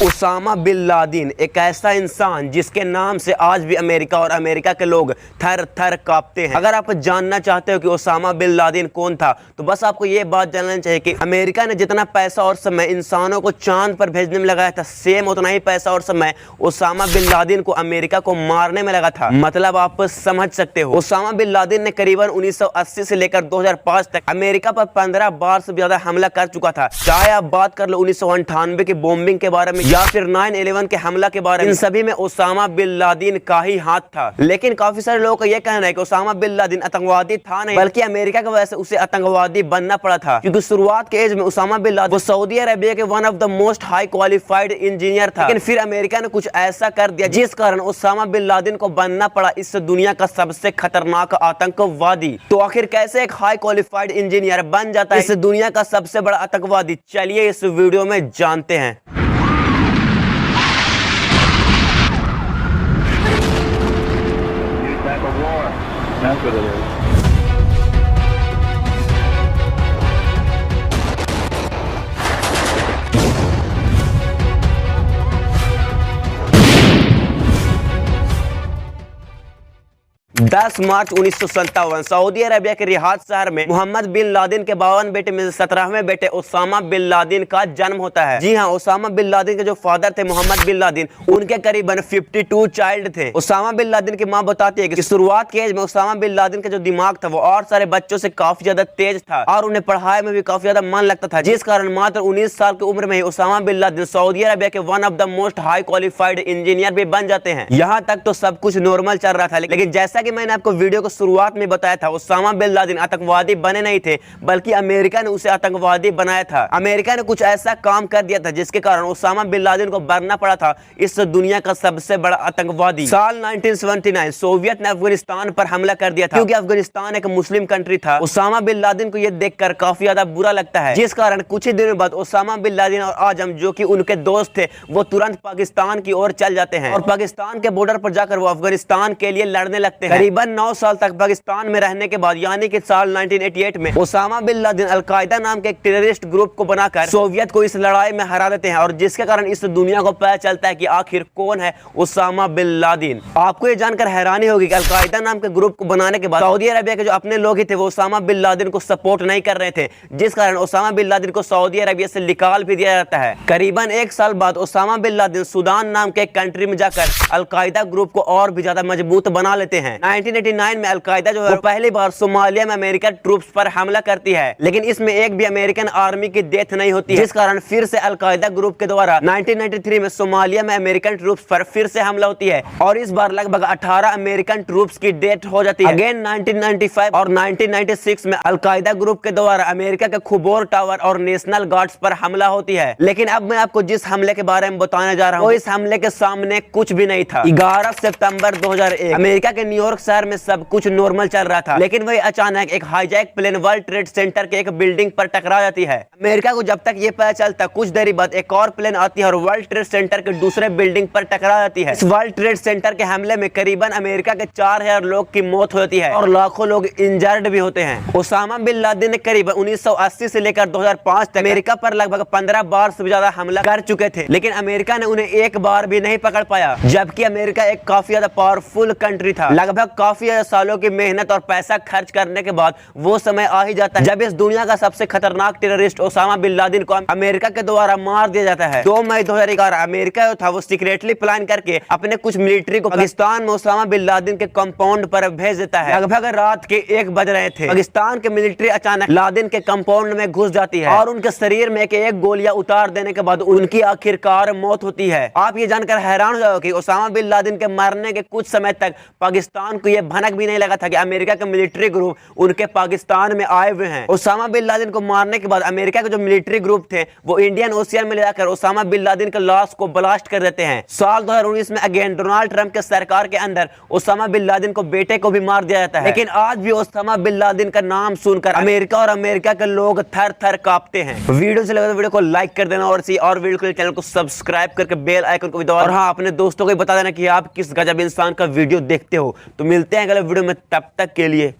Osama bin Laden एक ऐसा इंसान जिसके नाम से आज भी अमेरिका और अमेरिका के लोग थर थर कांपते हैं। अगर आप जानना चाहते हो कि ओसामा बिन लादेन कौन था तो बस आपको ये बात जानना चाहिए कि अमेरिका ने जितना पैसा और समय इंसानों को चांद पर भेजने में लगाया था, सेम उतना ही पैसा और समय ओसामा बिन लादेन को अमेरिका को मारने में लगा था। मतलब आप समझ सकते हो। ओसामा बिन लादेन ने करीबन 1980 से लेकर 2005 तक अमेरिका पर 15 बार से ज्यादा हमला कर चुका था। चाहे आप बात कर लो 1998 की बॉम्बिंग के बारे में या फिर 9/11 के हमला के बारे में, इन सभी में ओसामा बिन लादेन का ही हाथ था। लेकिन काफी सारे लोगों का यह कहना है कि ओसामा बिन लादेन आतंकवादी था नहीं, बल्कि अमेरिका की वजह से उसे आतंकवादी बनना पड़ा था। क्योंकि शुरुआत के एज में Osama bin Laden Saudi Arabia के one of the most high qualified engineer था। लेकिन फिर अमेरिका ने कुछ ऐसा कर दिया जिस कारण ओसामा बिन लादेन को बनना पड़ा इस दुनिया का सबसे खतरनाक आतंकवादी। तो आखिर कैसे एक हाई क्वालिफाइड इंजीनियर बन जाता है इस दुनिया का सबसे बड़ा आतंकवादी, चलिए इस वीडियो में जानते हैं। That's what it is. 10 March 1957 Saudi Arabia के रियाद शहर में मोहम्मद बिन लादेन के 52 बेटे में से 17वें बेटे ओसामा बिन लादेन का जन्म होता है। जी हाँ, ओसामा बिन लादेन के जो फादर थे मोहम्मद बिन लादेन, उनके करीबन 52 चाइल्ड थे। ओसामा बिन लादेन की मां बताती है कि शुरुआत के एज में ओसामा बिन लादेन का जो दिमाग था वो और सारे बच्चों से काफी ज्यादा तेज था और उन्हें पढ़ाई में भी काफी ज्यादा मन लगता था, जिस कारण मात्र 19 साल की उम्र में ही Osama bin Laden Saudi Arabia के one of the most high qualified engineer भी बन जाते हैं। यहाँ तक तो सब कुछ नॉर्मल चल रहा था, लेकिन जैसा कि मैंने आपको वीडियो को शुरुआत में बताया था, ओसामा बिन लादेन आतंकवादी बने नहीं थे, बल्कि अमेरिका ने उसे आतंकवादी बनाया था। अमेरिका ने कुछ ऐसा काम कर दिया था जिसके कारण ओसामा बिन लादेन को बनना पड़ा था इस दुनिया का सबसे बड़ा आतंकवादी। साल 1979 सोवियत ने अफगानिस्तान पर हमला कर दिया था। क्योंकि अफगानिस्तान एक मुस्लिम कंट्री था, ओसामा बिन लादेन को यह देखकर काफी ज्यादा बुरा लगता है, जिस कारण कुछ ही दिनों बाद ओसामा बिन लादेन और आजम जो कि उनके दोस्त थे वो तुरंत पाकिस्तान की ओर चल जाते हैं और पाकिस्तान के बॉर्डर पर जाकर वो अफगानिस्तान के लिए लड़ने लगते हैं। करीबन 9 साल तक पाकिस्तान में रहने के बाद यानी कि साल 1988 में ओसामा बिन लादेन अल-कायदा नाम के एक टेररिस्ट ग्रुप को बनाकर सोवियत को इस लड़ाई में हरा देते हैं और जिसके कारण इस दुनिया को पता चलता है कि आखिर कौन है ओसामा बिन लादेन। आपको ये जानकर हैरानी होगी कि अल-कायदा नाम के ग्रुप को बनाने के बाद सऊदी अरेबिया के जो अपने लोग ही थे वो ओसामा बिन लादेन को सपोर्ट नहीं कर रहे थे, जिस कारण ओसामा बिन लादेन को सऊदी अरेबिया से निकाल भी दिया जाता है। करीबन 1 साल बाद ओसामा बिन लादेन सूडान नाम के एक कंट्री में जाकर अल-कायदा ग्रुप को और भी ज्यादा मजबूत बना लेते हैं। 1989 में अल-कायदा जो है वो पहली बार सोमालिया में अमेरिकन ट्रूप्स पर हमला करती है, लेकिन इसमें एक भी अमेरिकन आर्मी की डेथ नहीं होती है, जिस कारण फिर से अल-कायदा ग्रुप के द्वारा 1993 में सोमालिया में अमेरिकन ट्रूप्स पर फिर से हमला होती है और इस बार लगभग 18 अमेरिकन ट्रूप्स की डेथ हो जाती है। अगेन 1995 और 1996 में अल-कायदा ग्रुप के द्वारा अमेरिका के खुबोर टावर और नेशनल गार्ड्स पर हमला होती है। लेकिन अब मैं आपको जिस हमले के बारे में बताने जा रहा हूँ इस हमले के सामने कुछ भी नहीं था। 11 सितंबर 2001 अमेरिका के न्यूयॉर्क शहर में सब कुछ नॉर्मल चल रहा था, लेकिन वही अचानक एक hijack plane World Trade Center के एक बिल्डिंग पर टकरा जाती है। अमेरिका को जब तक ये पता चलता कुछ देर बाद एक और प्लेन आती है और वर्ल्ड ट्रेड सेंटर के दूसरे बिल्डिंग पर टकरा जाती है। इस वर्ल्ड ट्रेड सेंटर के हमले में करीबन अमेरिका के 4000 लोग की मौत होती है और लाखों लोग इंजर्ड भी होते हैं। ओसामा बिन लादेन ने करीबन 1980 से लेकर 2005 तक अमेरिका पर लगभग 15 बार से ज्यादा हमला कर चुके थे, लेकिन अमेरिका ने उन्हें एक बार भी नहीं पकड़ पाया, जबकि अमेरिका एक काफी ज्यादा पावरफुल कंट्री था। लगभग काफी ज्यादा सालों की मेहनत और पैसा खर्च करने के बाद वो समय आ ही जाता है जब इस दुनिया का सबसे खतरनाक टेररिस्ट ओसामा बिन लादेन को अमेरिका के द्वारा मार दिया जाता है। 2 मई 2011 अमेरिका जो था वो सीक्रेटली प्लान करके अपने कुछ मिलिट्री को पाकिस्तान में ओसामा बिन लादेन के कंपाउंड पर भेज देता है। लगभग रात के 1 बज रहे थे, पाकिस्तान के मिलिट्री अचानक लादेन के कंपाउंड में घुस जाती है और उनके शरीर में एक गोलियां उतार देने के बाद उनकी आखिरकार मौत होती है। आप ये जानकर हैरान हो जाओगे कि ओसामा बिन लादेन के मरने के कुछ समय तक पाकिस्तान को यह भनक भी नहीं लगा था कि अमेरिका के मिलिट्री ग्रुप उनके पाकिस्तान में आए हुए हैं। ओसामा बिन लादेन को मारने के बाद अमेरिका के जो मिलिट्री ग्रुप थे वो इंडियन ओशियन में ले जाकर ओसामा बिन लादेन के लाश को ब्लास्ट कर देते हैं। साल 2019 में अगेन डोनाल्ड ट्रंप के सरकार के अंदर ओसामा बिन लादेन को बेटे को भी मार दिया जाता है, लेकिन आज भी ओसामा बिन लादेन का नाम सुनकर अमेरिका और अमेरिका के लोग थर थर कांपते हैं। वीडियो से लगा तो वीडियो को लाइक कर देना और वीडियो के चैनल को सब्सक्राइब करके बेल आइकन को भी दबाओ और हाँ, अपने दोस्तों को भी बता देना कि आप किस गजब इंसान का वीडियो देखते हो। तो मिलते हैं अगले वीडियो में, तब तक के लिए